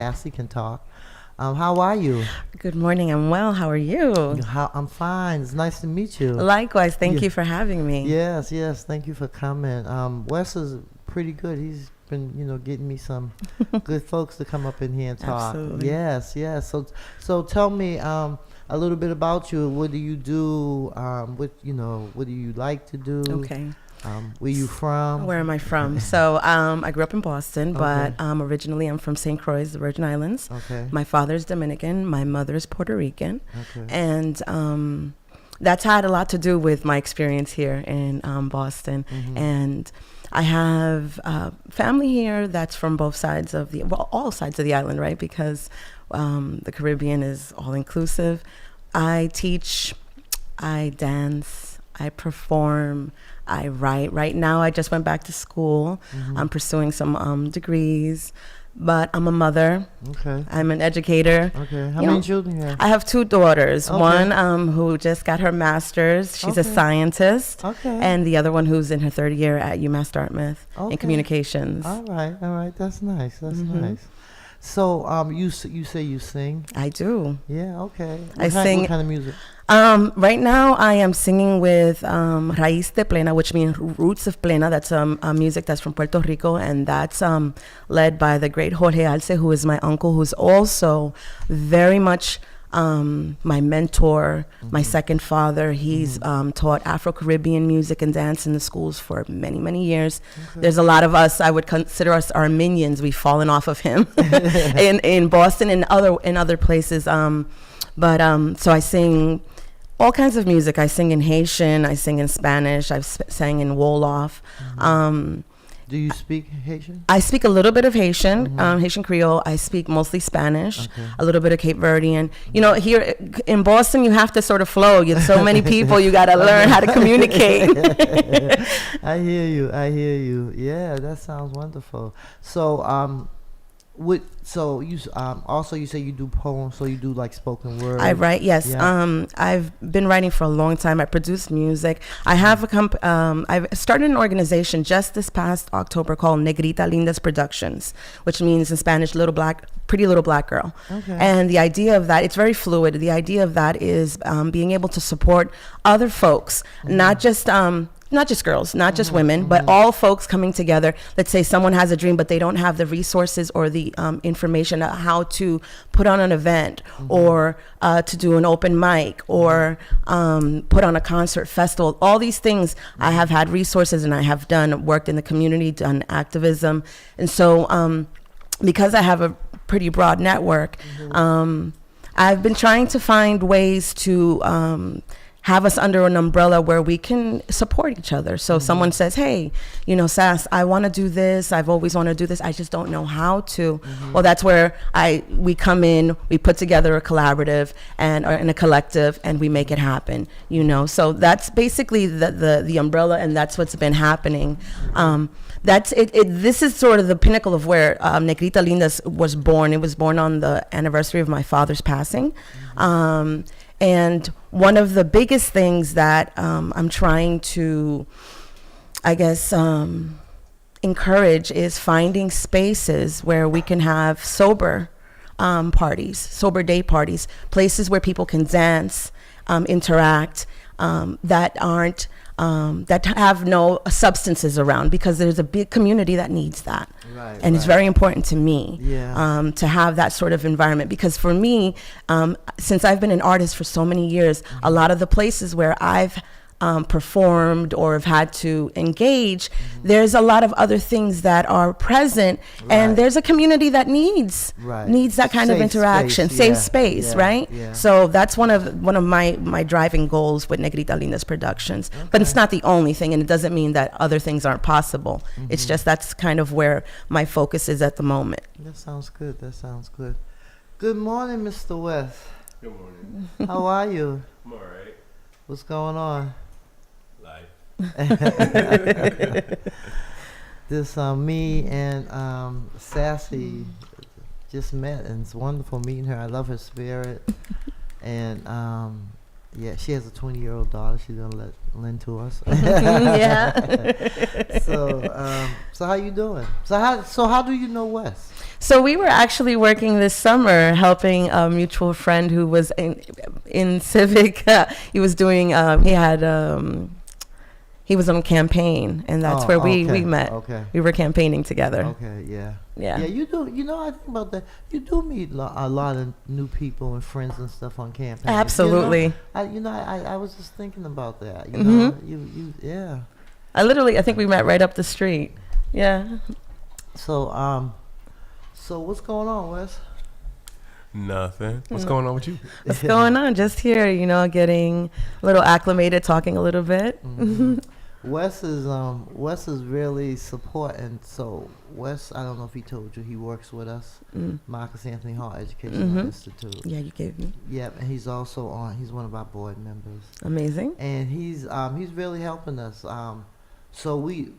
Cassie can talk. How are you? Good morning. I'm well. How are you? I'm fine. It's nice to meet you. Likewise. Thank Yeah. you for having me. Yes, yes. Thank you for coming. Wes is pretty good. He's been, getting me some good folks to come up in here and talk. Absolutely. Yes, yes. So tell me a little bit about you. What do you do? What do you like to do? Okay. Where you from? Where am I from? So I grew up in Boston, but Okay. originally I'm from St. Croix, the Virgin Islands. Okay. My father's Dominican. My mother's Puerto Rican. Okay. And that's had a lot to do with my experience here in Boston. Mhm. And I have family here that's from both sides of all sides of the island, right? Because the Caribbean is all inclusive. I teach, I dance, I perform, I write. Right now, I just went back to school. Mhm. I'm pursuing some degrees, but I'm a mother. Okay. I'm an educator. Okay. How You many know, children you have? I have two daughters. Okay. One who just got her master's. She's a Okay. scientist. Okay. And the other one who's in her third year at UMass Dartmouth Okay. in communications. All right. That's nice. That's Mhm. nice. So, you say you sing? I do. Yeah. Okay. sing- What kind of music? Right now, I am singing with Raíz de Plena, which means Roots of Plena. That's music that's from Puerto Rico, and that's led by the great Jorge Alce, who is my uncle, who's also very much my mentor, my second father. He's taught Afro-Caribbean music and dance in the schools for many, many years. Okay. There's a lot of us, I would consider us our minions. We've fallen off of him in Boston and other places. So I sing all kinds of music. I sing in Haitian, I sing in Spanish, I've sang in Wolof. Do you speak Haitian? I speak a little bit of Haitian, Haitian Creole. I speak mostly Spanish, Okay. a little bit of Cape Verdean. You know, here in Boston, you have to sort of flow. You're so many people, you got to learn how to communicate. I hear you. Yeah, that sounds wonderful. So, also you say you do poems, so you do like spoken word. I write, yes. Yeah. I've been writing for a long time. I produce music. I have I've started an organization just this past October called Negrita Lindas Productions, which means in Spanish, pretty little black girl. Okay. And the idea of that, it's very fluid. The idea of that is being able to support other folks, not just girls, not just women, but all folks coming together. Let's say someone has a dream, but they don't have the resources or the information on how to put on an event or to do an open mic or put on a concert festival. All these things, I have had resources and I have worked in the community, done activism. And so because I have a pretty broad network, I've been trying to find ways to have us under an umbrella where we can support each other. So someone says, hey, Sass, I want to do this. I've always wanted to do this. I just don't know how to. Well, that's where we come in, we put together a collaborative or in a collective and we make it happen, So that's basically the umbrella, and that's what's been happening. That's it. This is sort of the pinnacle of where Negrita Lindas was born. It was born on the anniversary of my father's passing. And one of the biggest things that I'm trying to, I guess, encourage is finding spaces where we can have sober parties, sober day parties, places where people can dance, interact, that aren't, that have no substances around, because there's a big community that needs that. Right, And it's right. very important to me Yeah. to have that sort of environment, because for me, since I've been an artist for so many years, a lot of the places where I've performed or have had to engage, there's a lot of other things that are present, and Right. there's a community that needs that kind of Safe interaction, space, safe yeah, space, yeah, right? yeah. So that's one of my driving goals with Negrita Lindas Productions. But it's not the only thing, and it doesn't mean that other things aren't possible. It's just that's kind of where my focus is at the moment. That sounds good. Good morning, Mr. West. Good morning. How are you? I'm alright. What's going on? Life. This me and Sassy just met, and it's wonderful meeting her. I love her spirit, and Yeah, she has a 20-year-old daughter. She's gonna lend to us. Yeah. So how you doing? So how do you know Wes? So we were actually working this summer helping a mutual friend who was in civic. He was doing. He was on a campaign, and that's where we met. Okay. We were campaigning together. Okay. Yeah. Yeah. Yeah. You do. You know, I think about that. You do meet a lot of new people and friends and stuff on campaigns. Absolutely. I was just thinking about that. You know. Yeah. I think we met right up the street. Yeah. So what's going on, Wes? Nothing. What's going on with you? What's going on? Just here, getting a little acclimated, talking a little bit. Mm-hmm. Wes is really supporting. So Wes, I don't know if he told you, he works with us, Marcus Anthony Hall Educational Institute. Yeah, you gave me. Yep, and he's also he's one of our board members. Amazing. And he's really helping us. So we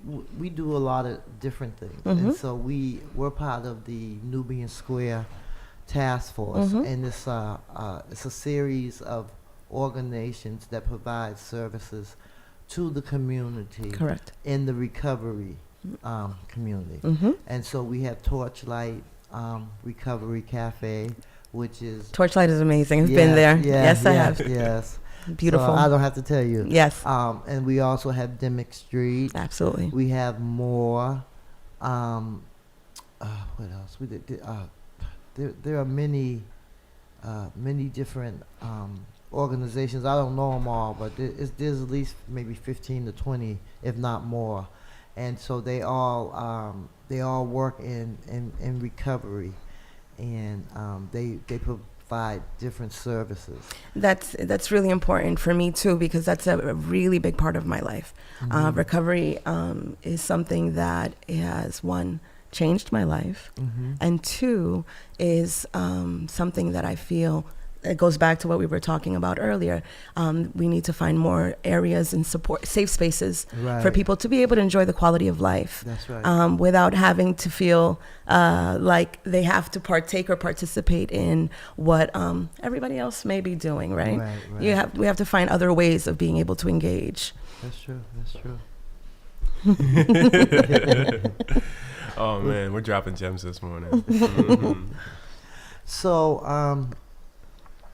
do a lot of different things, and so we're part of the Nubian Square Task Force, and it's a series of organizations that provide services to the community. Correct. In the recovery community. And so we have Torchlight Recovery Cafe, which is Torchlight is amazing. I've been there. Yes, I have. Yes. Beautiful. So I don't have to tell you. Yes. And we also have Dimmick Street. Absolutely. We have more. What else? We did. There are many different organizations. I don't know them all, but there's at least maybe 15 to 20, if not more. And so they all work in recovery, and they provide different services. That's really important for me too, because that's a really big part of my life. Recovery is something that has, one, changed my life, and two, is something that I feel, it goes back to what we were talking about earlier. We need to find more areas and support, safe spaces for people to be able to enjoy the quality of life. That's right. Without having to feel like they have to partake or participate in what everybody else may be doing, right? Right. We have to find other ways of being able to engage. That's true. Oh man, we're dropping gems this morning.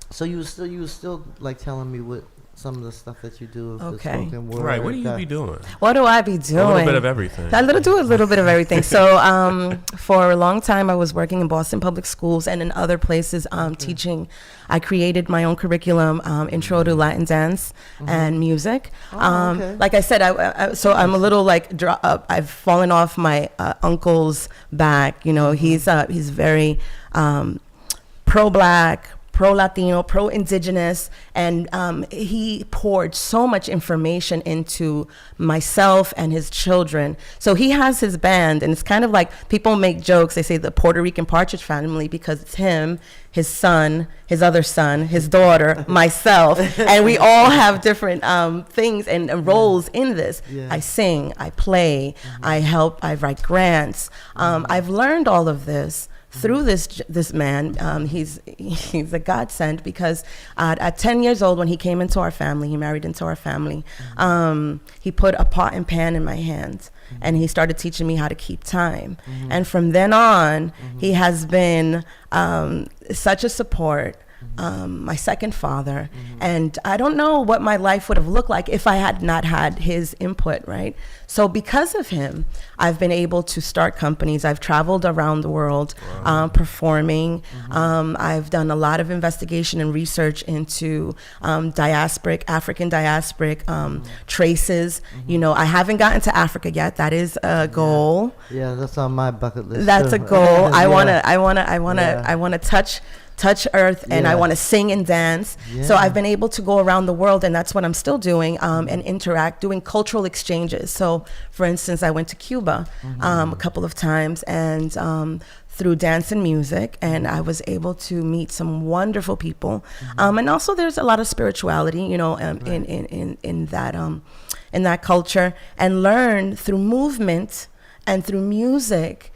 So you were still like telling me what some of the stuff that you do. Of the spoken word. Right. What do you be doing? What do I be doing? A little bit of everything. I do a little bit of everything. So for a long time, I was working in Boston Public Schools and in other places teaching. I created my own curriculum, Intro to Latin Dance and Music. Like I said, I'm a little like I've fallen off my uncle's back. He's very pro-Black, pro-Latino, pro-Indigenous, and he poured so much information into myself and his children. So he has his band, and it's kind of like, people make jokes, they say the Puerto Rican Partridge Family, because it's him, his son, his other son, his daughter, myself, and we all have different things and roles in this. Yeah. I sing, I play, I help, I write grants. I've learned all of this through this man. He's a godsend, because at 10 years old, when he came into our family, he married into our family, he put a pot and pan in my hands, and he started teaching me how to keep time. And from then on, he has been such a support. My second father, and I don't know what my life would have looked like if I had not had his input, right? So because of him, I've been able to start companies. I've traveled around the world performing. I've done a lot of investigation and research into African diasporic traces. I haven't gotten to Africa yet. That is a goal. Yeah, that's on my bucket list. That's a goal. I wanna touch earth, and I want to sing and dance. So I've been able to go around the world, and that's what I'm still doing, and interact, doing cultural exchanges. So for instance, I went to Cuba a couple of times, and through dance and music, and I was able to meet some wonderful people. And also there's a lot of spirituality, in that culture, and learn through movement and through music,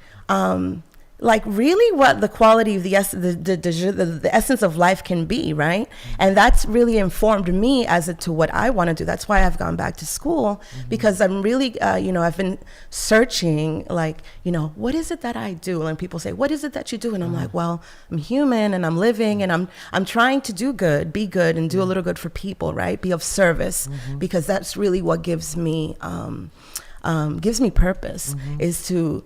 like really what the quality of the essence of life can be, right? And that's really informed me as to what I want to do. That's why I've gone back to school, because I'm really, I've been searching, like, what is it that I do? And people say, what is it that you do? And I'm like, well, I'm human and I'm living and I'm trying to do good, be good, and do a little good for people, right? Be of service, because that's really what gives me purpose, is to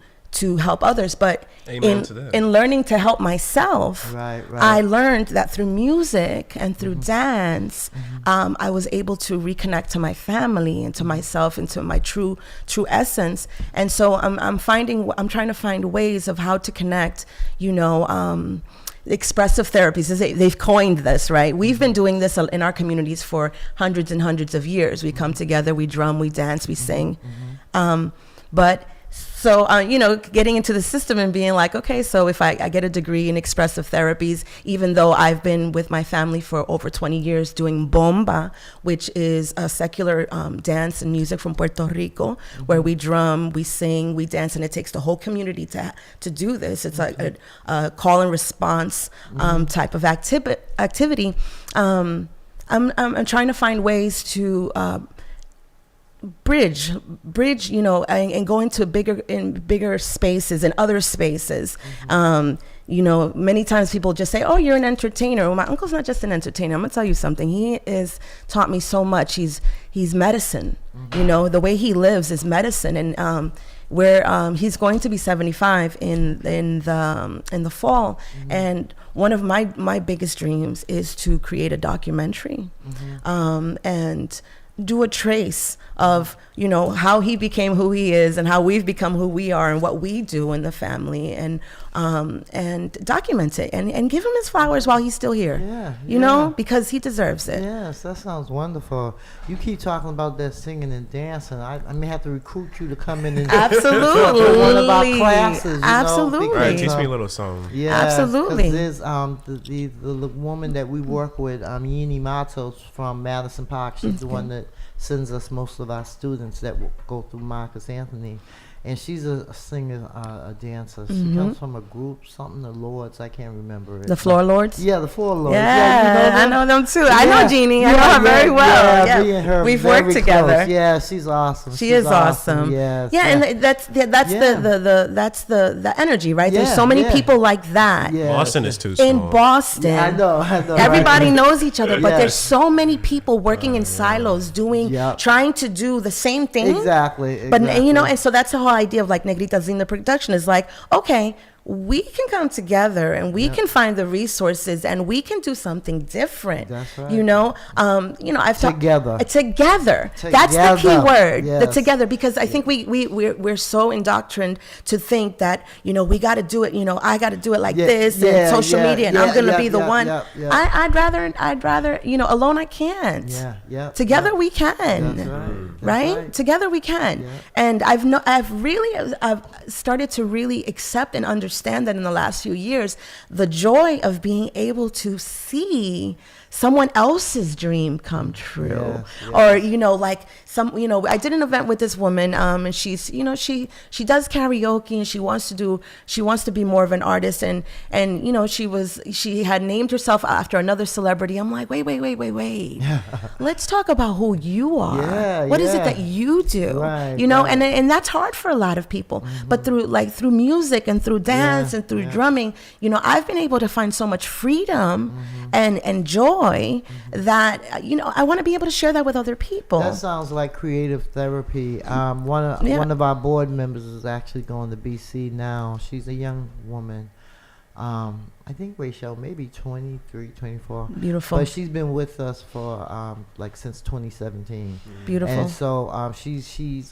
help others. But in learning to help myself, I learned that through music and through dance, I was able to reconnect to my family and to myself and to my true essence. And so I'm trying to find ways of how to connect, expressive therapies. They've coined this, right? We've been doing this in our communities for hundreds and hundreds of years. We come together, we drum, we dance, we sing. So, getting into the system and being like, okay, so if I get a degree in expressive therapies, even though I've been with my family for over 20 years doing bomba, which is a secular dance and music from Puerto Rico, where we drum, we sing, we dance, and it takes the whole community to do this. It's like a call and response type of activity. I'm trying to find ways to bridge, and go into bigger spaces and other spaces. Many times people just say, oh, you're an entertainer. Well, my uncle's not just an entertainer. I'm gonna tell you something. He has taught me so much. He's medicine. The way he lives is medicine. And he's going to be 75 in the fall. And one of my biggest dreams is to create a documentary, and do a trace of, how he became who he is and how we've become who we are and what we do in the family, and document it and give him his flowers while he's still here. Because he deserves it. Yes, that sounds wonderful. You keep talking about that singing and dancing. I may have to recruit you to come in and absolutely one of our classes. Absolutely. Right, teach me a little song. Yeah, absolutely. There's the woman that we work with, Yini Matos from Madison Park. She's the one that sends us most of our students that will go through Marcus Anthony. And she's a singer, a dancer. She comes from a group, something, the Lords. I can't remember it. The Floor Lords? Yeah, the Floor Lords. Yeah, I know them too. I know Jeannie. I know her very well. Yeah, me and her we've worked together. Close. Yeah, she's awesome. She is awesome. Yes. Yeah, and that's the energy, right? There's so many people like that. Boston is too small. In Boston, I know. Everybody knows each other, but there's so many people working in silos, trying to do the same thing. Exactly. But and so that's the whole idea of like Negritas in the production is like, okay, we can come together and we can find the resources and we can do something different. That's right. I've talked together. Together. That's the key word. Yes. The together, because I think we're so indoctrined to think that we got to do it. I got to do it like this and social media, and I'm gonna be the one. I'd rather alone I can't. Yeah. Together we can. That's right. Right? Together we can. Yeah. And I've started to really accept and understand that in the last few years, the joy of being able to see someone else's dream come true. Or like I did an event with this woman, and she's she does karaoke, and she wants to be more of an artist, and she had named herself after another celebrity. I'm like, wait. Let's talk about who you are. What is it that you do? Right, and that's hard for a lot of people. But through music and through dance and through drumming, I've been able to find so much freedom and joy that I want to be able to share that with other people. That sounds like creative therapy. One of our board members is actually going to BC now. She's a young woman. I think Rachel, maybe 23, 24. Beautiful. But she's been with us for since 2017. Beautiful. And so she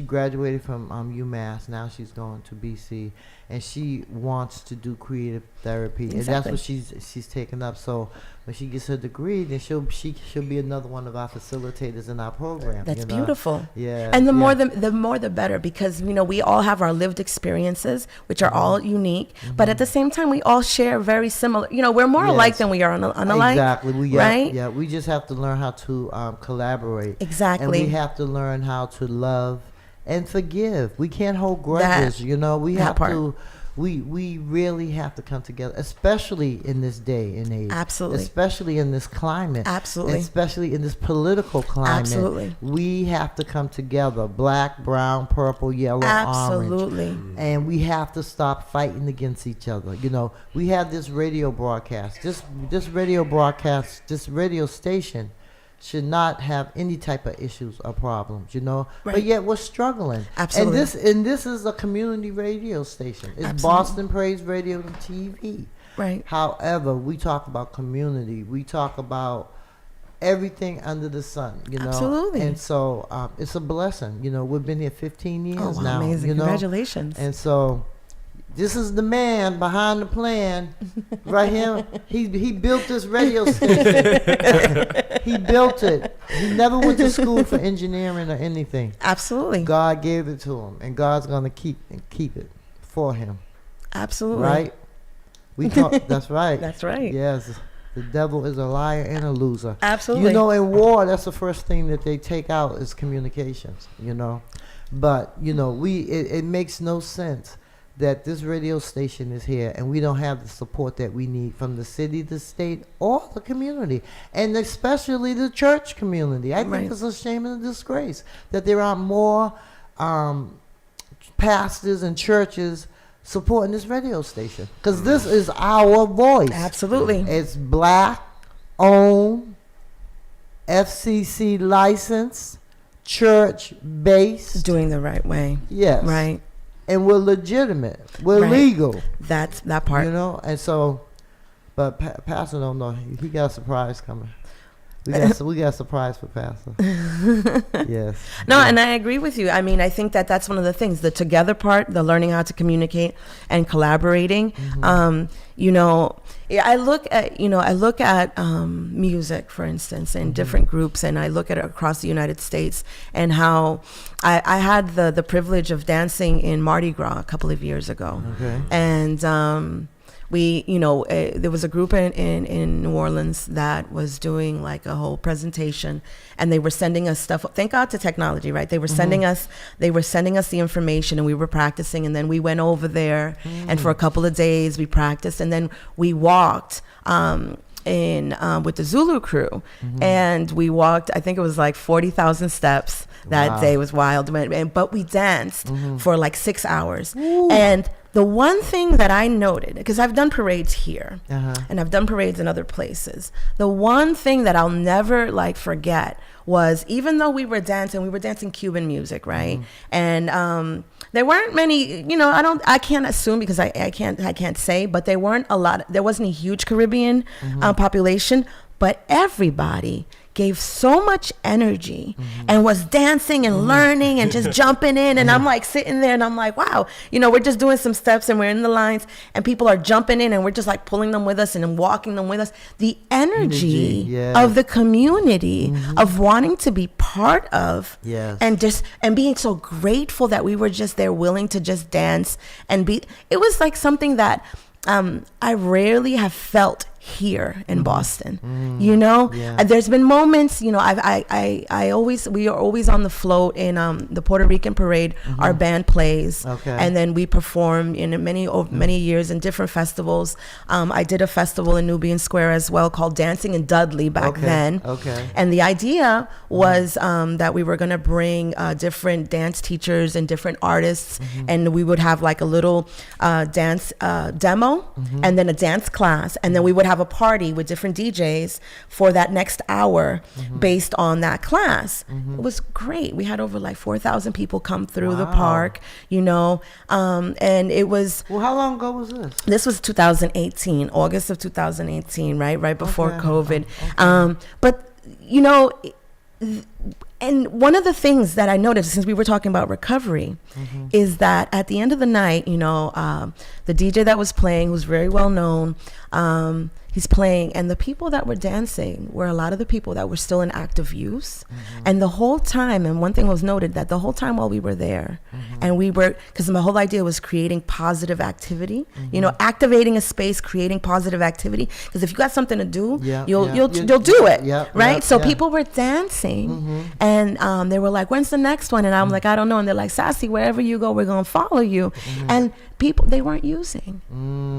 graduated from UMass. Now she's going to BC, and she wants to do creative therapy, and that's what she's taken up. So when she gets her degree, then she'll be another one of our facilitators in our program. That's beautiful. Yeah. And the more the better, because we all have our lived experiences, which are all unique, but at the same time we all share very similar. We're more alike than we are unalike. Exactly. Right? Yeah. We just have to learn how to collaborate. Exactly. And we have to learn how to love and forgive. We can't hold grudges. We have to we really have to come together, especially in this day and age. Absolutely. Especially in this climate. Absolutely. Especially in this political climate. Absolutely. We have to come together, black, brown, purple, yellow, Absolutely. orange. And we have to stop fighting against each other. You know, we have this radio broadcast. This radio broadcast, this radio station should not have any type of issues or problems, you know. Right. But yet we're struggling. Absolutely. And this is a community radio station. It's Absolutely. Boston Praise Radio and TV. Right. However, we talk about community. We talk about everything under the sun, you know. Absolutely. And so it's a blessing. You know, we've been here 15 years Oh, wow, now. amazing. You know? Congratulations. And so this is the man behind the plan right here. He built this radio station. He built it. He never went to school for engineering or anything. Absolutely. God gave it to him, and God's going to keep it for him. Absolutely. Right? We talk. That's right. That's right. Yes. The devil is a liar and a loser. Absolutely. You know, in war, that's the first thing that they take out is communications, you know. But, you know, it makes no sense that this radio station is here and we don't have the support that we need from the city, the state, or the community, and especially the church community. I Right. think it's a shame and a disgrace that there aren't more pastors and churches supporting this radio station, because this is our voice. Absolutely. It's black owned, FCC licensed, church based. Doing the right way. Yes. Right. And we're legitimate. We're Right. legal. That's that part. You know, and so, but Pastor don't know. He got a surprise coming. We got a surprise for Pastor. Yes. No, Yeah. and I agree with you. I mean, I think that that's one of the things, the together part, the learning how to communicate and collaborating. You know, I look at music, for instance, in different groups, and I look at it across the United States, and how I had the privilege of dancing in Mardi Gras a couple of years ago. Okay. And there was a group in New Orleans that was doing like a whole presentation, and they were sending us stuff. Thank God to technology, right? They were sending us the information, and we were practicing. And then we went over there, and for a couple of days we practiced, and then we walked with the Zulu crew, and we walked. I think it was like 40,000 steps that Wow. day. It was wild, but we danced for like 6 hours. And the one thing that I noted, because I've done parades here, and I've done parades in other places, the one thing that I'll never like forget was, even though we were dancing Cuban music, right? And there weren't many, you know, I can't assume, because I can't say, but there wasn't a huge Caribbean population, but everybody gave so much energy and was dancing and learning and just jumping in. And I'm like sitting there and I'm like, wow, you know, we're just doing some steps and we're in the lines and people are jumping in and we're just like pulling them with us and then walking them with us. The energy yes. of the community, of wanting to be part of, Yes. and being so grateful that we were just there willing to just dance and be. It was like something that I rarely have felt here in Boston. You know, Yeah. there's been moments, you know, we are always on the float in the Puerto Rican parade. Our band plays, Okay. and then we perform in many years in different festivals. I did a festival in Nubian Square as well called Dancing in Dudley back Okay. then. Okay. And the idea was that we were going to bring different dance teachers and different artists, and we would have like a little dance demo, and then a dance class, and then we would have a party with different DJs for that next hour based on that class. It was great. We had over like 4,000 people come through the Wow. park, you know, and it was. Well, how long ago was this? This was 2018, August of 2018, right before Okay. COVID. But, you know, and one of the things that I noticed, since we were talking about recovery, is that at the end of the night, you know, the DJ that was playing, who's very well known, He's playing, and the people that were dancing were a lot of the people that were still in active use. And the whole time, and one thing was noted, that the whole time while we were there, and we were, because my whole idea was creating positive activity, you know, activating a space, creating positive activity. Because if you got something to do, you'll do it, right? So people were dancing, and they were like, "When's the next one?" And I'm like, "I don't know." And they're like, "Sassy, wherever you go, we're gonna follow you." And people, they weren't using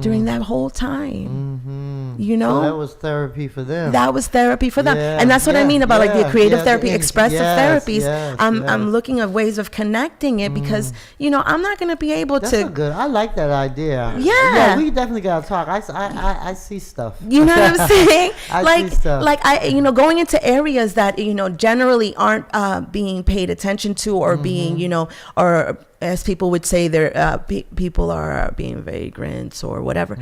during that whole time. You know, so that was therapy for them. That was therapy for them, and that's what I mean about like the creative therapy, expressive therapies. I'm looking at ways of connecting it because you know I'm not going to be able That's to. Good. I like that idea. Yeah, we definitely gotta talk. I see stuff. You know what I'm saying? I see stuff. Like I, you know, going into areas that you know generally aren't being paid attention to, or being, you know, or as people would say, they're people are being vagrant or whatever.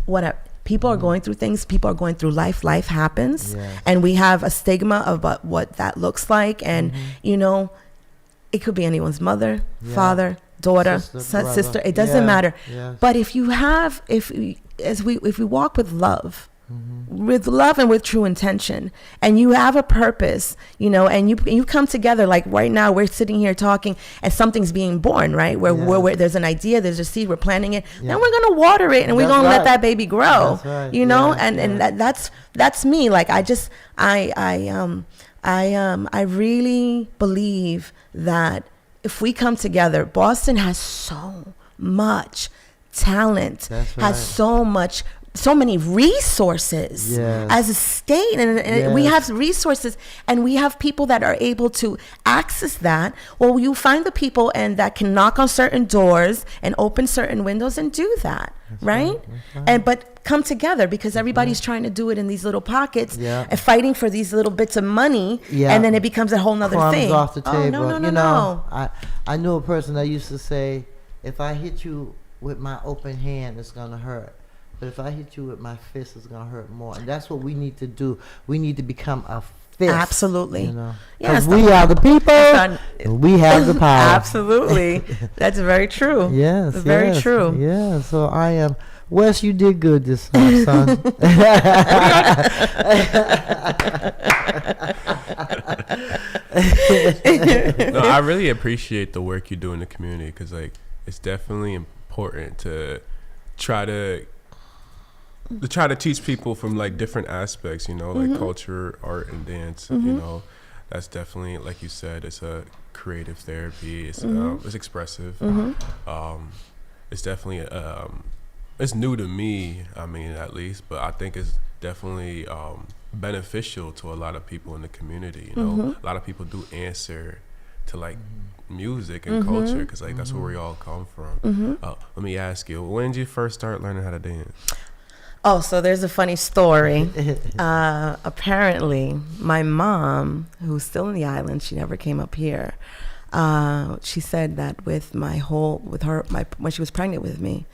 Whatever. People are going through things. People are going through life. Life happens, and we have a stigma about what that looks like. And you know, it could be anyone's mother, father, daughter, sister. It doesn't matter. But if you have, if we walk with love. With love and with true intention, and you have a purpose, you know, and you come together, like right now we're sitting here talking and something's being born, right, where there's an idea, there's a seed, we're planting it, then we're gonna water it and we're gonna let that baby grow, you know. And that's me. Like I really believe that if we come together, Boston has so much talent, has so many resources as a state, and we have resources, and we have people that are able to access that. Well, you find the people and that can knock on certain doors and open certain windows and do that. That's right? And but come together, because everybody's trying to do it in these little pockets and fighting for these little bits of money, and then it becomes a whole nother Crumbs thing. off the table. No. I knew a person that used to say, if I hit you with my open hand, it's gonna hurt. But if I hit you with my fist, it's going to hurt more. And that's what we need to do. We need to become a fist. Absolutely. You know? Because we are the people, and we have the power. Absolutely. That's very true. Yes. Very true. Yeah. So I am. Wes, you did good this time, son. No, I really appreciate the work you do in the community, because like it's definitely important to try to teach people from like different aspects, you know, like culture, art, and dance. You know, that's definitely, like you said, it's a creative therapy. It's it's expressive. It's definitely it's new to me. I mean, at least, but I think it's definitely beneficial to a lot of people in the community. You know, a lot of people do answer to like music and culture, because like that's where we all come from. Let me ask you, when did you first start learning how to dance? Oh, so there's a funny story. Apparently, my mom, who's still in the islands, she never came up here. She said that when she was pregnant with me,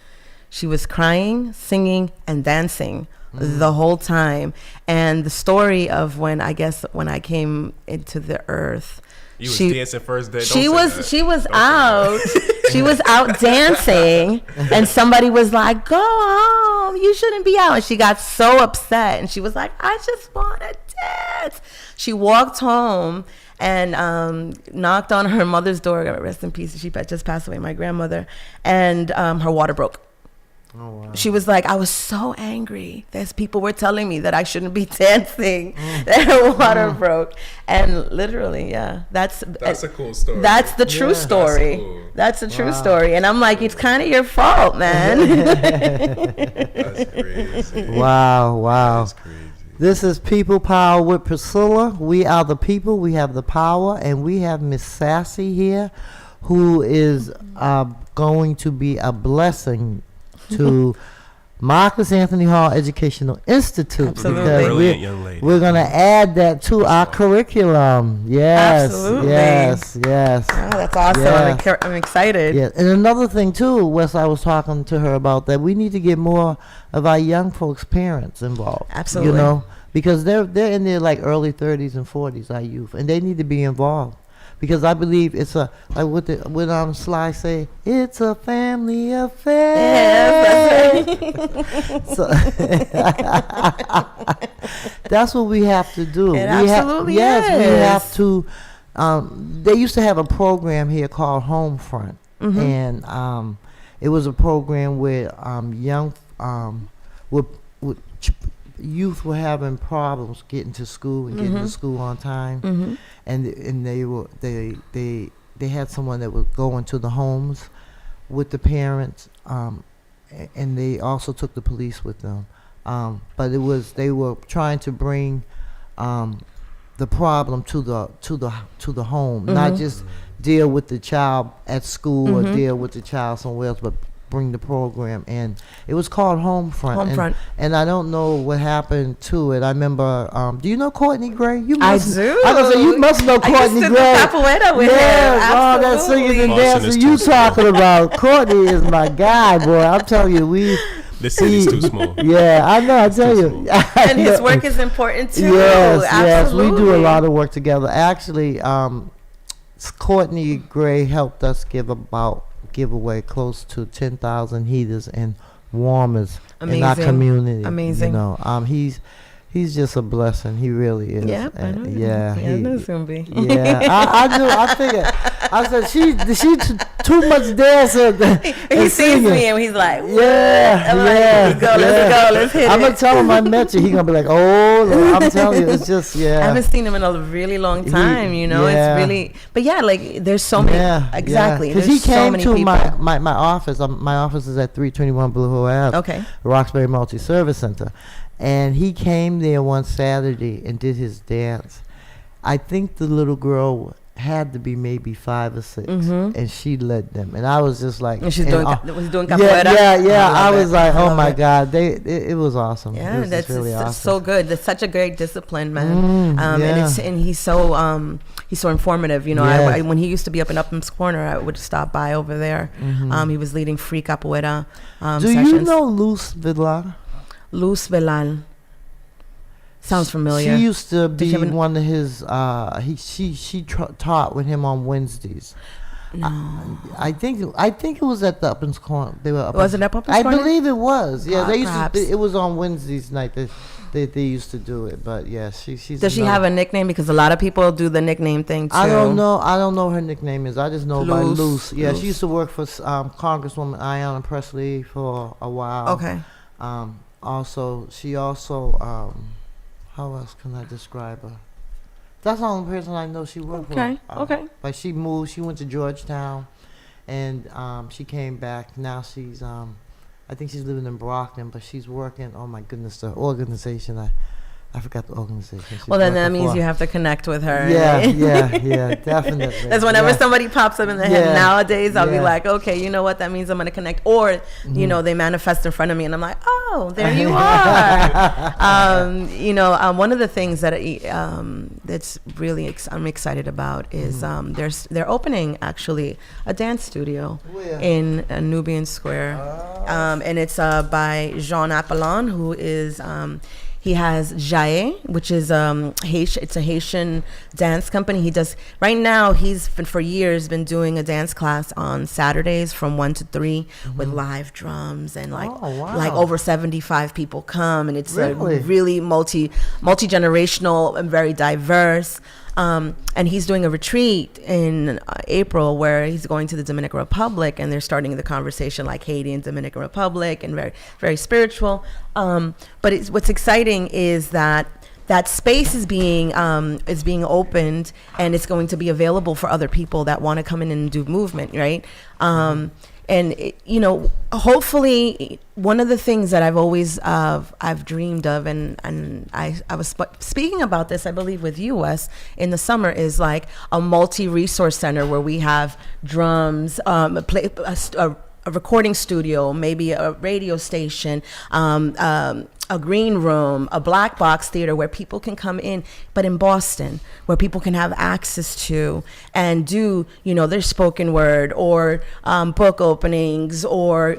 she was crying, singing, and dancing the whole time. And the story of when I came into the earth, you was dancing first day. She was out. She was out dancing, and somebody was like, "Go home. You shouldn't be out." And she got so upset, and she was like, "I just want to dance." She walked home and knocked on her mother's door. Rest in peace. She just passed away, my grandmother, and her water broke. Oh, wow. She was like, I was so angry. There's people were telling me that I shouldn't be dancing. That her water broke. And literally, that's a cool story. That's the true story. That's the true story. And I'm like, it's kind of your fault, man. That's crazy. Wow. That's crazy. This is People Power with Priscilla. We are the people. We have the power. And we have Miss Sassy here, who is going to be a blessing to Marcus Anthony Hall Educational Institute. Absolutely. Brilliant young lady. We're going to add that to our curriculum. Yes. Absolutely. Yes. Oh, that's awesome. Yes. I'm excited. Yeah. And another thing too, Wes, I was talking to her about that. We need to get more of our young folks' parents involved. Absolutely. You know, because they're in their like early 30s and 40s, our youth, and they need to be involved. because I believe it's a, like what Sly say, it's a family affair. Yes, So that's what we have to do. It absolutely yes, we is. have to. They used to have a program here called Homefront, and it was a program where young with youth were having problems getting to school and getting to school on time, and they had someone that would go into the homes with the parents, and they also took the police with them. But they were trying to bring the problem to the home, not just deal with the child at school or deal with the child somewhere else, but bring the program. And it was called Homefront. And I don't know what happened to it. I remember, do you know Courtney Gray? I do. I was say, you must know Courtney I used to Gray. do capoeira with yes, him. all that singing and Boston dancing is you too small. talking about. Courtney is my guy, boy. I'm telling you, This city's too small. yeah, I know. I tell you. small. And his work is important too. Yes, Absolutely. we do a lot of work together. Actually, Courtney Gray helped us give away close to 10,000 heaters and warmers in our Amazing. community. Amazing. You know, he's just a blessing. He really is. Yeah, I know. Yeah, I know it's gonna be. yeah. I knew. I figured. I said she too much dancing. He sees me and he's like, "What?" Yeah, I'm yeah, like, let's hit I'm it. gonna tell him I met you. He gonna be like, oh, Lord. I'm telling you, it's just I yeah. haven't seen him in a really long time, you know. yeah. It's really, but yeah, like there's so many. Exactly. Because There's he came so many to people. my office. My office is at 321 Blue Hill Ave. Okay. Roxbury Multi-Service Center. And he came there one Saturday and did his dance. I think the little girl had to be maybe 5 or 6, and she led them. And I was just like, And she's doing capoeira. yeah. I love was it. like, I oh love my it. God, it was awesome. Yeah, it was that's just really awesome. so good. That's such a great discipline, man. And he's so informative. You know, Yes. when he used to be up in Upham's Corner, I would stop by over there. He was leading free capoeira Do sessions. you know Luz Vidal? Luz Velal. Sounds familiar. She used to Did be she have one of his. She taught with him on Wednesdays. No. I think it was at the Upham's Corner. They were up. Was it up Upham's I Corner? believe it was. Yeah, they used perhaps. to. It was on Wednesdays night. They used to do it. But yeah, she's. Does she have a nickname? Because a lot of people do the nickname thing too. I don't know. I don't know what her nickname is. I just know by Luz. Luce. Yeah, Luz. she used to work for Congresswoman Ayanna Presley for a while. Okay. She also. How else can I describe her? That's the only person I know she worked Okay, for. okay. But she moved. She went to Georgetown, and she came back. Now she's, I think she's living in Brockton, but she's working. Oh my goodness, the organization. I forgot the organization. she's Well, then that working means for. you have to connect with her. Yeah, definitely. That's whenever Yeah. somebody pops up in the head Yeah. nowadays, I'll be Yeah. like, okay, you know what? That means I'm going to connect. Or, you know, they manifest in front of me and I'm like, oh, there you are. One of the things that that's really I'm excited about is they're opening actually a dance studio Where? in Nubian Square. And it's by Jean Apollon, who is... he has Jaye, which is it's a Haitian dance company. He does right now. He's been for years been doing a dance class on Saturdays from 1 to 3 with live drums and like over 75 people come, and it's Really? a really multi-generational and very diverse. And he's doing a retreat in April where he's going to the Dominican Republic, and they're starting the conversation like Haiti and Dominican Republic, and very, very spiritual. But what's exciting is that space is being opened, and it's going to be available for other people that want to come in and do movement, right? Hopefully, one of the things that I've always I've dreamed of, and I was speaking about this, I believe, with you, Wes, in the summer, is like a multi-resource center where we have drums, a recording studio, maybe a radio station, a green room, a black box theater where people can come in, but in Boston, where people can have access to and do, their spoken word or book openings or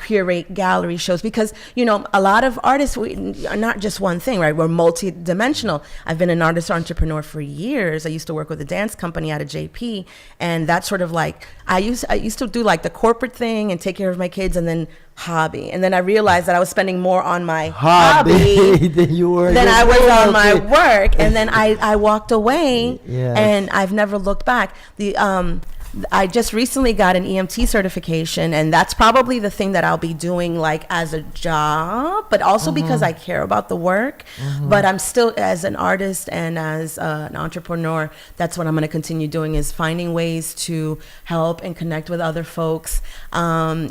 curate gallery shows. Because, a lot of artists are not just one thing, right? We're multi-dimensional. I've been an artist entrepreneur for years. I used to work with a dance company out of JP, and that's sort of like, I used to do like the corporate thing and take care of my kids and then hobby. And then I realized that I was spending more on my hobby than I was on my work. And then I walked away, and I've never looked back. I just recently got an EMT certification, and that's probably the thing that I'll be doing like as a job, but also because I care about the work. But I'm still, as an artist and as an entrepreneur, that's what I'm going to continue doing, is finding ways to help and connect with other folks, and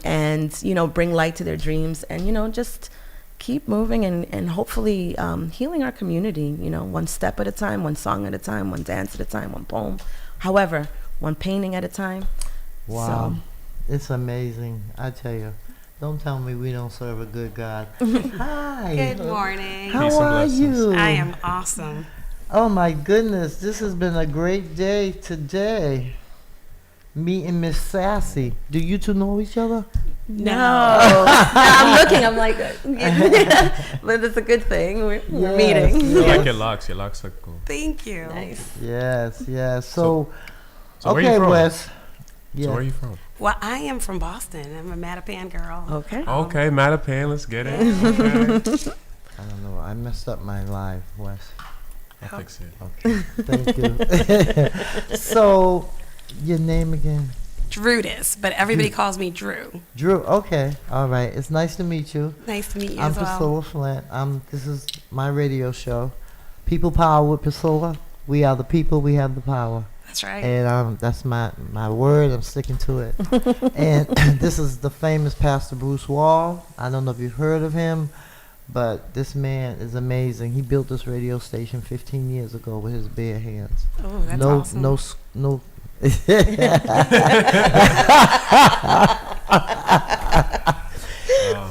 bring light to their dreams, and just keep moving and hopefully healing our community, one step at a time, one song at a time, one dance at a time, one poem, however, one painting at a time. Wow. It's amazing. I tell you, don't tell me we don't serve a good God. Hi. Good morning. How are you? I am awesome. Oh my goodness, this has been a great day today. Meeting Miss Sassy. Do you two know each other? No. I'm looking. I'm like, but it's a good thing. We're meeting. I like your locks. Your locks look cool. Thank you. Nice. Yes. So where are you okay, from? Wes. So where are you from? Well, I am from Boston. I'm a Mattapan girl. Okay. Okay, Mattapan. Let's get it. Okay. I don't know. I messed up my live, Wes. I'll fix it. Okay. Thank you. So, your name again? Drudis, but everybody calls me Drew. Drew. Okay. All right. It's nice to meet you. Nice to meet you I'm as well. Priscilla Flint. This is my radio show, People Power with Priscilla. We are the people. We have the power. That's right. And that's my word. I'm sticking to it. And this is the famous Pastor Bruce Wall. I don't know if you've heard of him, but this man is amazing. He built this radio station 15 years ago with his bare hands. Oh, that's awesome. No.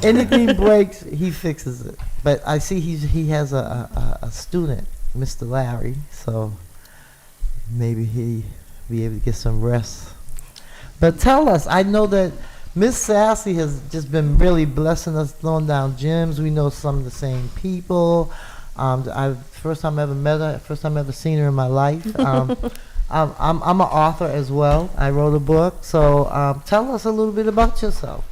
Anything breaks, he fixes it. But I see he has a student, Mr. Larry, so maybe he be able to get some rest. But tell us, I know that Miss Sassy has just been really blessing us, throwing down gems. We know some of the same people. First time I ever met her, first time I ever seen her in my life. I'm an author as well. I wrote a book. So tell us a little bit about yourself.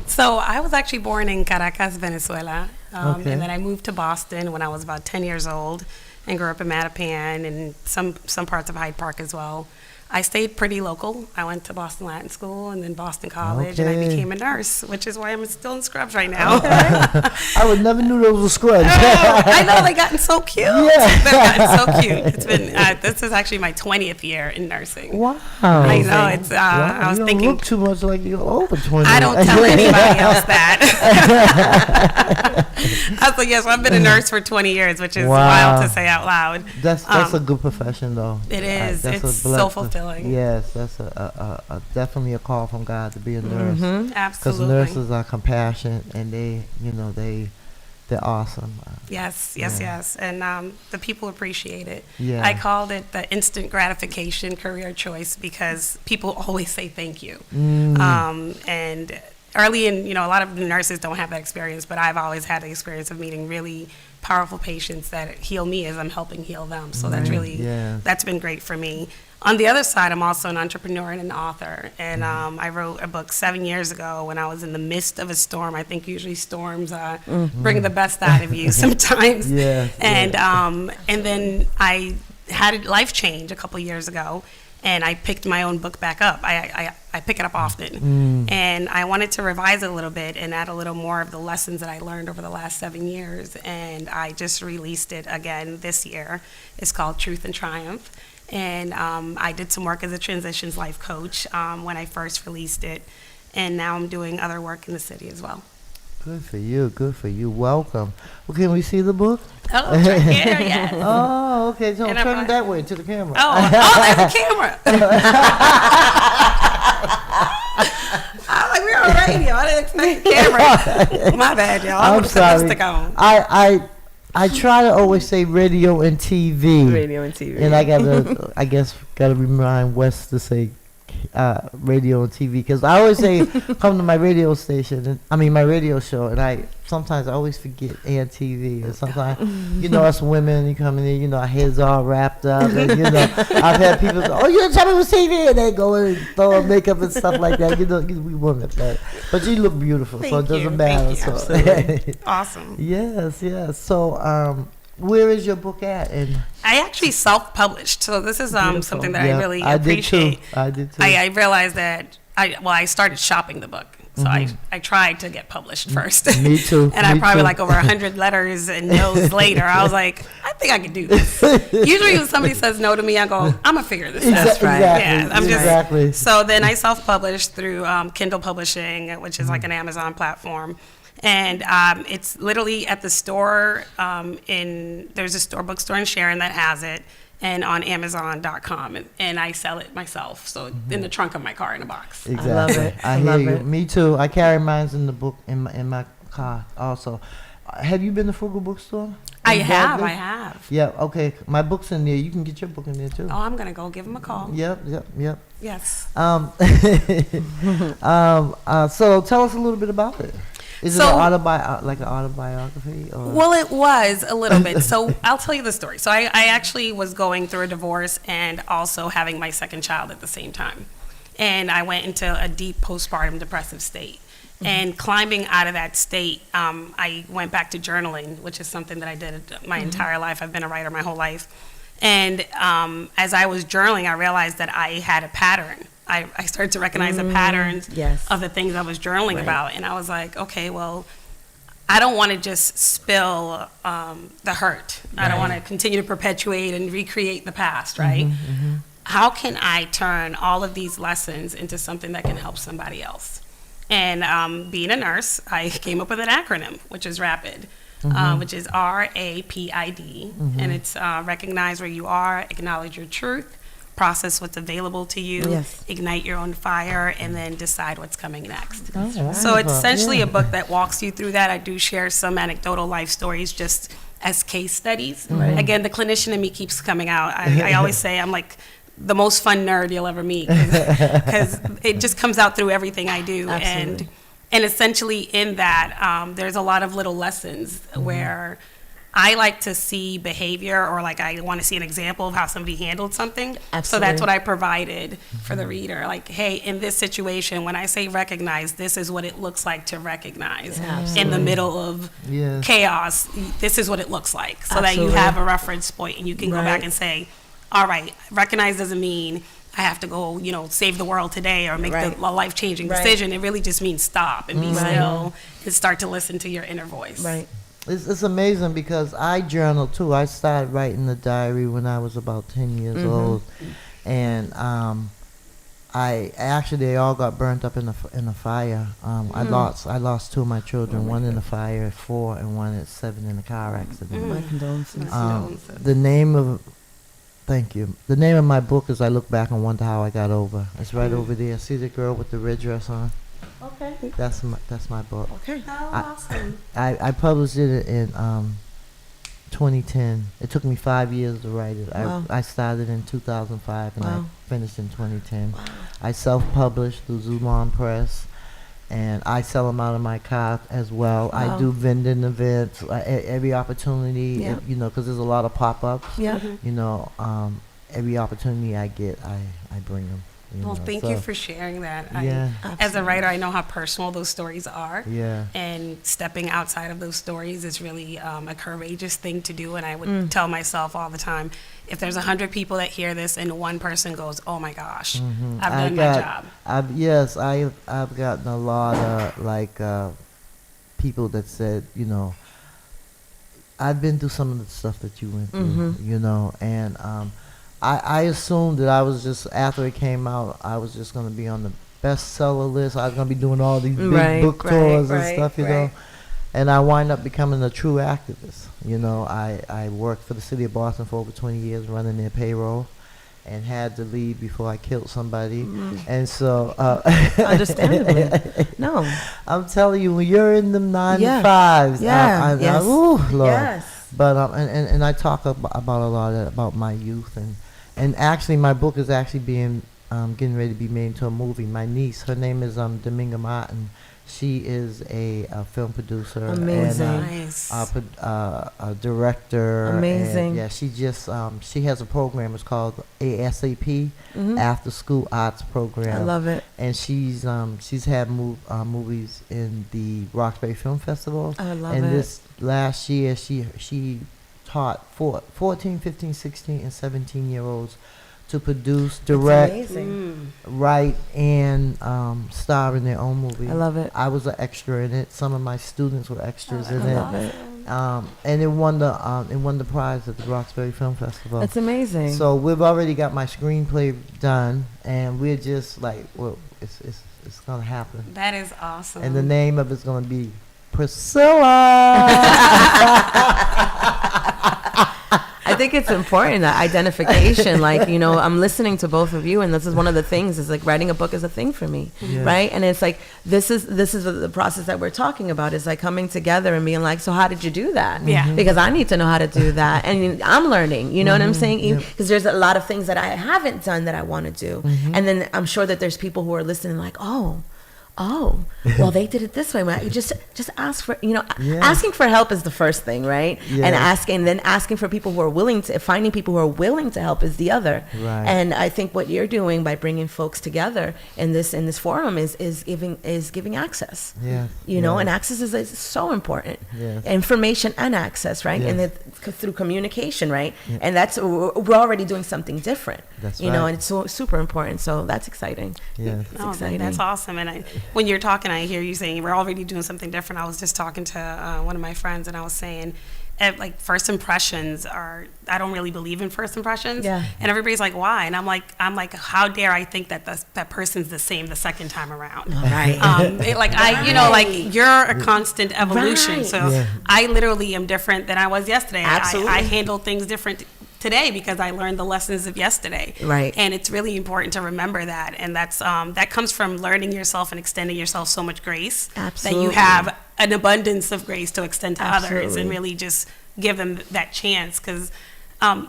So I was actually born in Caracas, Venezuela, Okay. and then I moved to Boston when I was about 10 years old and grew up in Mattapan and some parts of Hyde Park as well. I stayed pretty local. I went to Boston Latin School and then Boston College, and I Okay. became a nurse, which is why I'm still in scrubs right now. I would never knew those were scrubs. I know, they've gotten so cute. Yeah. They've gotten so cute. It's been this is actually my 20th year in nursing. Wow. I know, it's Wow, I was you don't thinking look too much like you're over 20. I don't tell anybody else that. I was like, yes, I've been a nurse for 20 years, which is Wow. wild to say out loud. That's a good profession, though. It is. That's It's a so fulfilling. Yes, that's a definitely a call from God to be a nurse. Because Absolutely. nurses are compassionate and they're awesome. Yes. And the people appreciate it. Yeah. I called it the instant gratification career choice because people always say thank you. And early in, a lot of the nurses don't have that experience, but I've always had the experience of meeting really powerful patients that heal me as I'm helping heal them. So that's really, that's been great for me. On the other side, I'm also an entrepreneur and an author. And I wrote a book 7 years ago when I was in the midst of a storm. I think usually storms bring the best out of you sometimes. And then I had a life change a couple years ago. And I picked my own book back up. I pick it up often. And I wanted to revise it a little bit and add a little more of the lessons that I learned over the last 7 years. And I just released it again this year. It's called Truth and Triumph. And I did some work as a transitions life coach when I first released it. And now I'm doing other work in the city as well. Good for you. Welcome. Well, can we see the book? Oh, it's right here, yes. Oh, okay. So And turn I'm it that way to the camera. Oh, there's a camera. I'm like, we're already radio. I didn't expect the camera. My bad, y'all. I I'm would have put sorry. lipstick on. I try to always say radio and TV. Radio and TV. And I guess gotta remind Wes to say radio and TV, because I always say come to my radio station, my radio show, and I always forget and TV, and sometimes us women, you come in there, our heads all wrapped up, and I've had people go, oh, you didn't tell me it was TV, and they go and throw on makeup and stuff like that. We women, but you look beautiful, so it doesn't matter. So. Awesome. Yes. So where is your book at? And I actually self-published, so this is something that I really appreciate. I did too. I realized that I started shopping the book, so I tried to get published first. Me too. And I probably like over 100 letters and no's later, I was like, I think I can do this. Usually when somebody says no to me, I go, I'm gonna figure this out. That's right. Yeah, So then I self-published through Kindle Publishing, which is like an Amazon platform. And it's literally at the store there's a bookstore in Sharon that has it, and on Amazon.com, and I sell it myself. So in the trunk of my car in a box. Exactly. I love it. I hear you. Me too. I carry mine in the book in my car also. Have you been to Frugal Bookstore? I have. Yeah. Okay. My book's in there. You can get your book in there too. Oh, I'm gonna go give them a call. Yep. Yes. So tell us a little bit about it. Is it an autobiography? Or? Well, it was a little bit. So I'll tell you the story. So I actually was going through a divorce and also having my second child at the same time. And I went into a deep postpartum depressive state. And climbing out of that state, I went back to journaling, which is something that I did my entire life. I've been a writer my whole life. And as I was journaling, I realized that I had a pattern. I started to recognize the patterns of the things I was journaling about. And I was like, okay, well, I don't want to just spill the hurt. I don't want to continue to perpetuate and recreate the past, right? How can I turn all of these lessons into something that can help somebody else? And being a nurse, I came up with an acronym, which is RAPID. Which is RAPID, and it's recognize where you are, acknowledge your truth, process what's available to you, ignite your own fire, and then decide what's coming next. So it's essentially a book that walks you through that. I do share some anecdotal life stories just as case studies. Again, the clinician in me keeps coming out. I always say I'm like the most fun nerd you'll ever meet, because it just comes out through everything I do. And essentially in that, there's a lot of little lessons where I like to see behavior, or like I want to see an example of how somebody handled something. So that's what I provided for the reader. Like, hey, in this situation, when I say recognize, this is what it looks like to recognize. In the middle of chaos, this is what it looks like. So that you have a reference point and you can go back and say, all right, recognize doesn't mean I have to go, save the world today or make a life-changing decision. It really just means stop and be still and start to listen to your inner voice. Right. It's amazing because I journal too. I started writing the diary when I was about 10 years old, and they all got burnt up in a fire. I lost two of my children, one in a fire at 4 and one at 7 in a car accident. My condolences. Thank you. The name of my book is I Look Back and Wonder How I Got Over. It's right over there. See the girl with the red dress on? Okay. That's my book. Okay. Oh, awesome. I published it in 2010. It took me 5 years to write it. I started in 2005 and I finished in 2010. Wow. I self-published through Zulon Press, and I sell them out of my car as well. I do vending events every opportunity, because there's a lot of pop-ups. Every opportunity I get, I bring them. Well, thank you for sharing that. As a writer, I know how personal those stories are. And stepping outside of those stories is really a courageous thing to do. And I would tell myself all the time, if there's 100 people that hear this and one person goes, oh my gosh, I've done my job. I've gotten a lot of people that said, I've been through some of the stuff that you went through, and I assumed that I was just, after it came out, I was just going to be on the bestseller list. I was going to be doing all these big book tours and stuff, know. And I wind up becoming a true activist. I worked for the city of Boston for over 20 years running their payroll. and had to leave before I killed somebody. And so, Understandably. No. I'm telling you, when you're in them 9 Yeah. to 5s, Yeah. Yes. ooh, Lord. Yes. But and I talk about a lot about my youth, and actually my book is actually being getting ready to be made into a movie. My niece, her name is Dominga Martin. She is a film producer Amazing. and Nice. a director. Amazing. And, yeah, she just she has a program. It's called ASAP, After School Arts Program. I love it. And she's had movies in the Roxbury Film Festival. I love and it. this last year she taught 14, 15, 16, and 17-year-olds to produce, direct, Amazing. write, and star in their own movie. I love it. I was an extra in it. Some of my students were extras in I it. love it. And it won the prize at the Roxbury Film Festival. That's amazing. So we've already got my screenplay done, and we're just like, well, it's gonna happen. That is awesome. And the name of it's gonna be Priscilla. I think it's important, that identification. Like, you know, I'm listening to both of you, and this is one of the things, is like writing a book is a thing for me, Yeah. right? And it's like, this is the process that we're talking about, is like coming together and being like, so how did you do that? Yeah. Because I need to know how to do that. And I'm learning, you know what I'm saying? Yep. Because there's a lot of things that I haven't done that I want to do. And then I'm sure that there's people who are listening like, oh, well, they did it this way. Well, you just ask for, you know, Yeah. asking for help is the first thing, right? Yeah. And then asking for people who are willing to, finding people who are willing to help is the other. Right. And I think what you're doing by bringing folks together in this forum is giving access. Yeah. You know, yeah. and access is so important. Yes. Information and access, right? Yes. And through communication, right? Yeah. And we're already doing something different. That's you know, right. and it's so super important. So that's exciting. Yeah. It's Oh, exciting. that's awesome. And when you're talking, I hear you saying we're already doing something different. I was just talking to one of my friends, and I was saying, like, first impressions I don't really believe in first impressions. Yeah. And everybody's like, why? And I'm like, how dare I think that that person's the same the second time around? Right. You're a constant evolution. Right. So Yeah. I literally am different than I was yesterday. Absolutely. I handle things different today because I learned the lessons of yesterday. Right. And it's really important to remember that. And that's that comes from learning yourself and extending yourself so much grace. Absolutely. That you have an abundance of grace to extend to others, Absolutely. and really just give them that chance. Because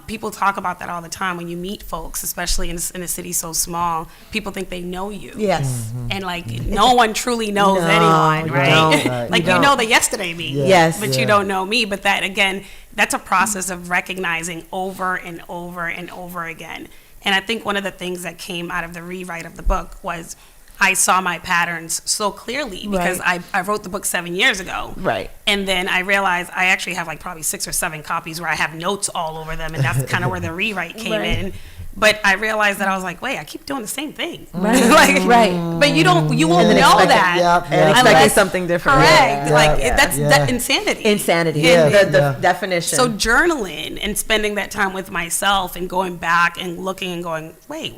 people talk about that all the time when you meet folks, especially in a city so small. People think they know you. Yes. And like no one truly knows No, anyone, you right? don't. Right. Like You you know don't. the yesterday me, Yeah. Yes. but Yeah. you don't know me. But that again, that's a process of recognizing over and over and over again. And I think one of the things that came out of the rewrite of the book was I saw my patterns so clearly because Right. I wrote the book 7 years ago. Right. And then I realized I actually have like probably 6 or 7 copies where I have notes all over them, and that's kind of where the rewrite came Right. in. But I realized that I was like, wait, I keep doing the same thing. Right. Like, Right. But you won't know then expect it- that. Yep, And Yeah. expecting Unless- something different. Correct. Yeah. Like Yeah. that's Yeah. that insanity. Insanity. Yeah. The Yeah. definition. So journaling and spending that time with myself and going back and looking and going, wait,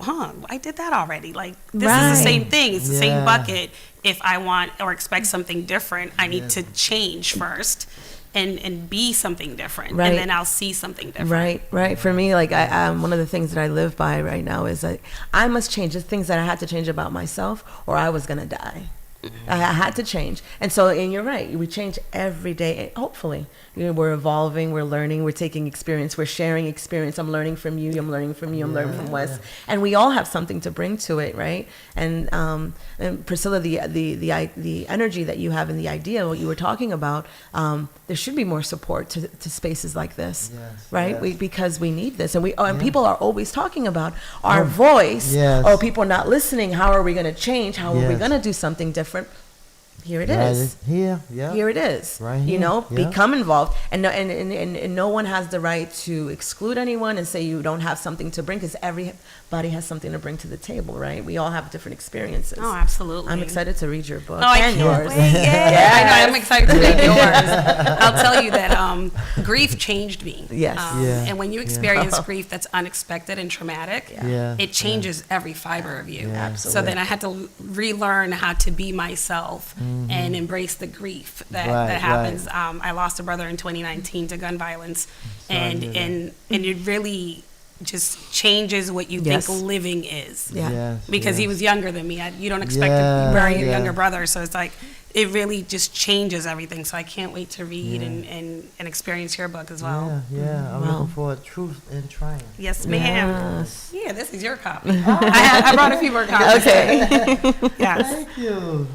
I did that already. Like this is Right. the same thing. It's the Yeah. same bucket. If I want or expect something different, I need to change first and be something different. Right. And then I'll see something different. Right. For me, like one of the things that I live by right now is that I must change the things that I had to change about myself, or I was gonna die. I had to change. And so, and you're right, we change every day. And hopefully, we're evolving, we're learning, we're taking experience, we're sharing experience. I'm learning from you, I'm learning from you, I'm learning from Wes. And we all have something to bring to it, right? And Priscilla, the energy that you have and the idea, what you were talking about, there should be more support to spaces like this, Yes, right? yes. Because we need this. And people are always talking about our voice. Yes. Oh, people are not listening. How are we going to change? How are we Yes. going to do something different? Here it Right is. here. Yeah. Here it is. Right You here, know, yeah. become involved. And no one has the right to exclude anyone and say you don't have something to bring, because everybody has something to bring to the table, right? We all have different experiences. Oh, absolutely. I'm excited to read your book Oh, I and can't yours. wait. Yeah, I know. I'm excited to read yours. I'll tell you that grief changed me. Yes. Yeah. And when you experience grief that's unexpected and traumatic, Yeah. it changes every fiber of you. Yeah. So then I had to relearn how to be myself and embrace the grief that Right, happens. I lost a brother in 2019 to gun violence, Sorry to and hear it really just changes what you Yes. think living is. Yeah. Yes, Because he yes. was younger than me. You don't expect Yeah, to marry your yeah. younger brother, so it's like it really just changes everything. So I can't wait to read Yeah. and experience your book as well. Yeah. I'm Wow. looking forward. Truth and Triumph. Yes, ma'am. Yes. Yeah, this is your copy. I brought a few more copies. Okay. Yes. Thank you.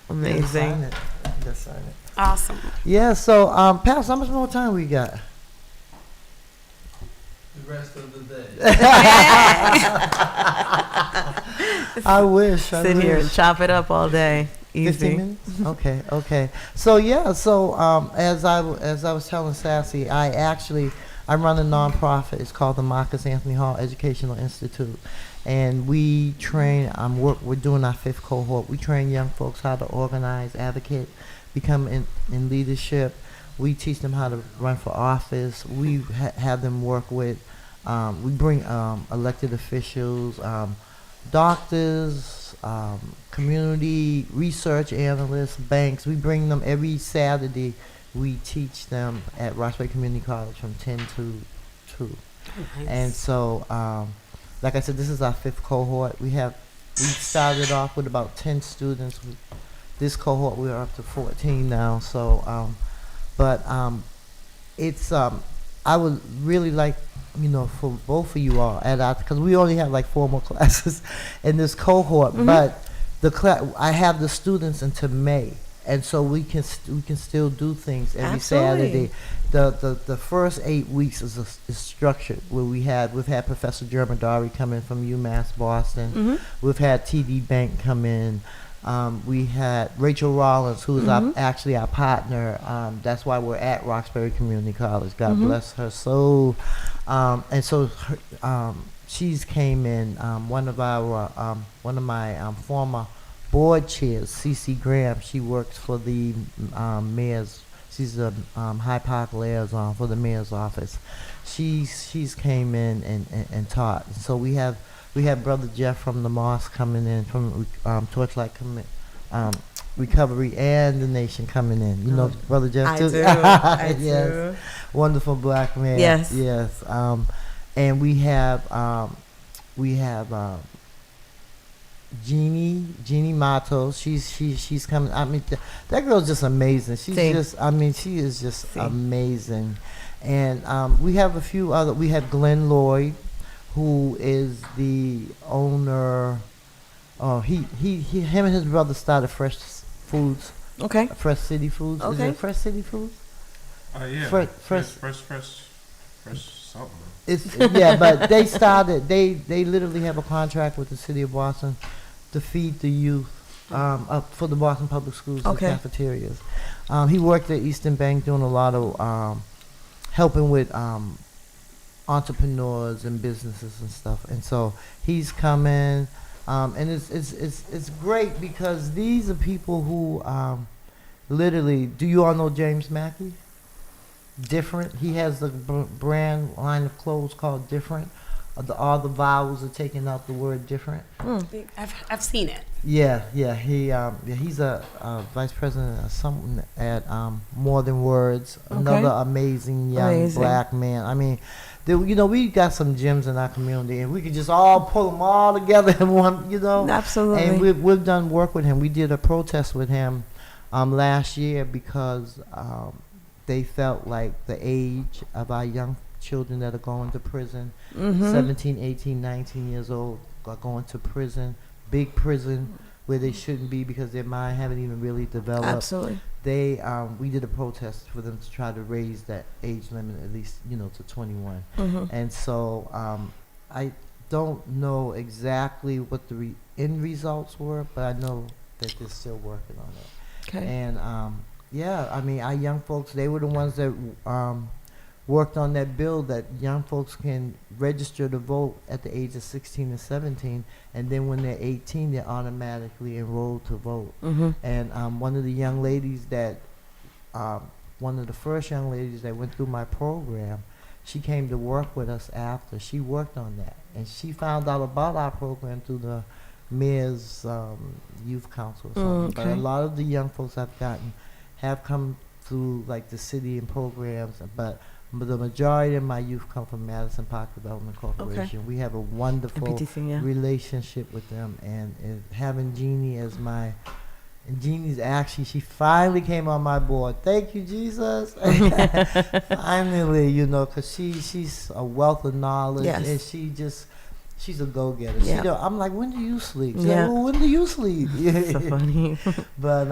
Amazing. Sign it. Just sign it. Awesome. Yeah. So, Pastor, how much more time we got? The rest of the day. I wish. I Sit here and wish. chop it up all day. 15 Easy. minutes? Okay. So as I was telling Sassy, I run a nonprofit. It's called the Marcus Anthony Hall Educational Institute, and we train. We're doing our 5th cohort. We train young folks how to organize, advocate, become in leadership. We teach them how to run for office. We have them work with. We bring elected officials, doctors, community research analysts, banks. We bring them every Saturday. We teach them at Roxbury Community College from 10 to 2. Nice. And so, like I said, this is our 5th cohort. We started off with about 10 students. This cohort, we're up to 14 now. So, it's I would really like, for both of you all because we only have like 4 more classes in this cohort, but I have the students until May, and so we can still do things every Absolutely. Saturday. The first 8 weeks is structured where we've had Professor Germadari come in from UMass Boston. We've had TD Bank come in. We had Rachel Rollins, who is actually our partner. That's why we're at Roxbury Community College. God bless her soul. And so she's came in. One of my former board chairs, CC Graham. She works for the mayor's. She's a High Park liaison for the mayor's office. She's came in and taught. So we have Brother Jeff from the mosque coming in, from Torchlight Recovery and the Nation coming in. You know Brother Jeff I too? do. I Yes. do. Wonderful black man. Yes. Yes. And we have Jeannie Matos. She's coming. I mean, that girl's just amazing. She is just amazing. And we have a few other. We have Glenn Lloyd, who is the owner. Him and his brother started Fresh Foods. Okay. Fresh City Foods. Is Okay. it Fresh City Foods? Yeah. Fresh Something. It's yeah, but they started. They literally have a contract with the city of Boston to feed the youth up for the Boston Public Schools, Okay. the cafeterias. He worked at Eastern Bank doing a lot of helping with entrepreneurs and businesses and stuff. And so he's coming, and it's great because these are people who literally. Do you all know James Mackey? Different. He has the brand line of clothes called Different. All the vowels are taking out the word different. I've seen it. Yeah. He's a vice president or something at More Than Words. Another amazing young black man. I mean, we got some gems in our community, and we could just all pull them all together in one. Absolutely. And we've done work with him. We did a protest with him last year because they felt like the age of our young children that are going to prison, 17, 18, 19 years old, are going to prison, big prison, where they shouldn't be because their mind haven't even really developed. Absolutely. We did a protest for them to try to raise that age limit at least, to 21. And so I don't know exactly what the end results were, but I know that they're still working on it. Okay. And I mean, our young folks, they were the ones that worked on that bill that young folks can register to vote at the age of 16 and 17, and then when they're 18, they're automatically enrolled to vote. And one of the young ladies one of the first young ladies that went through my program, she came to work with us after. She worked on that, and she found out about our program through the mayor's youth council or something. But a lot of the young folks I've gotten have come through like the city and programs, but but the majority of my youth come from Madison Park Development Corporation. We have a wonderful MPTC, yeah. relationship with them, and having Jeannie as my, and Jeannie's actually, she finally came on my board. Thank you, Jesus. Finally, you know, because she's a wealth of knowledge, Yes. and she's a go-getter. Yeah. I'm like, when do you sleep? She's Yeah. like, well, when do you sleep? So funny. But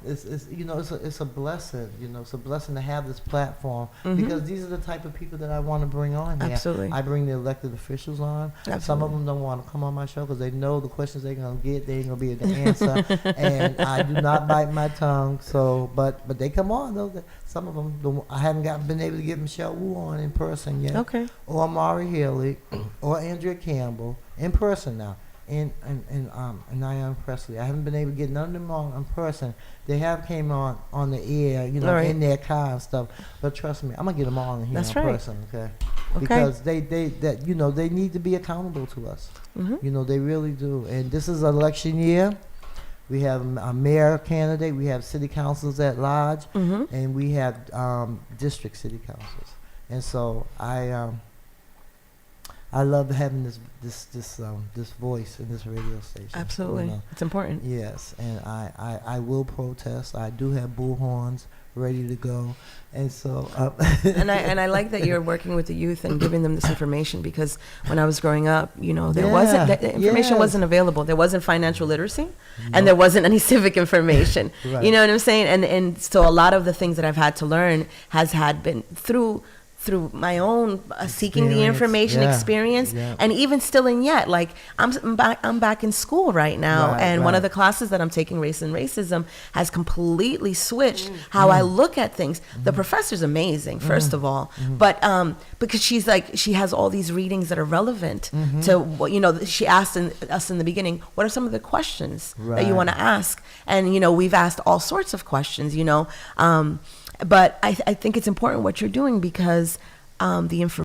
it's you know, it's a blessing. You know, it's a blessing to have this platform, because these are the type of people that I want to bring on here. Absolutely. I bring the elected officials on. Some of Absolutely. them don't want to come on my show because they know the questions they're gonna get, they ain't gonna be able to answer. And I do not bite my tongue. So, but they come on though. Some of them, I haven't been able to get Michelle Wu on in person yet, Okay. or Mari Haley, or Andrea Campbell in person now, and Diane Presley. I haven't been able to get none of them on in person. They have came on the air, you know, All right. in their car and stuff. But trust me, I'm gonna get them all in here That's in right. person, okay? Okay. Because they you know, they need to be accountable to us. You know, they really do. And this is election year. We have a mayor candidate, we have city councils at large, and we have district city councils. And so I love having this voice in this radio station. Absolutely. You know? It's important. Yes, and I will protest. I do have bullhorns ready to go, and so and I like that you're working with the youth and giving them this information, because when I was growing up, you know, there wasn't the information yes. wasn't available. There wasn't financial literacy, and there wasn't any civic information. Right. You know what I'm saying? And so a lot of the things that I've had to learn has had been through my own seeking the Experience. information, Yeah. experience, Yeah. and even still in yet, like I'm back in school right now, Right, and one of right. the classes that I'm taking, race and racism, has completely switched how I look at things. The professor's amazing, first of all, but because she has all these readings that are relevant to what, you know, she asked us in the beginning, what are some of the questions that you Right. want to ask? And, you know, we've asked all sorts of questions, you know, but I think it's important what you're doing, because the information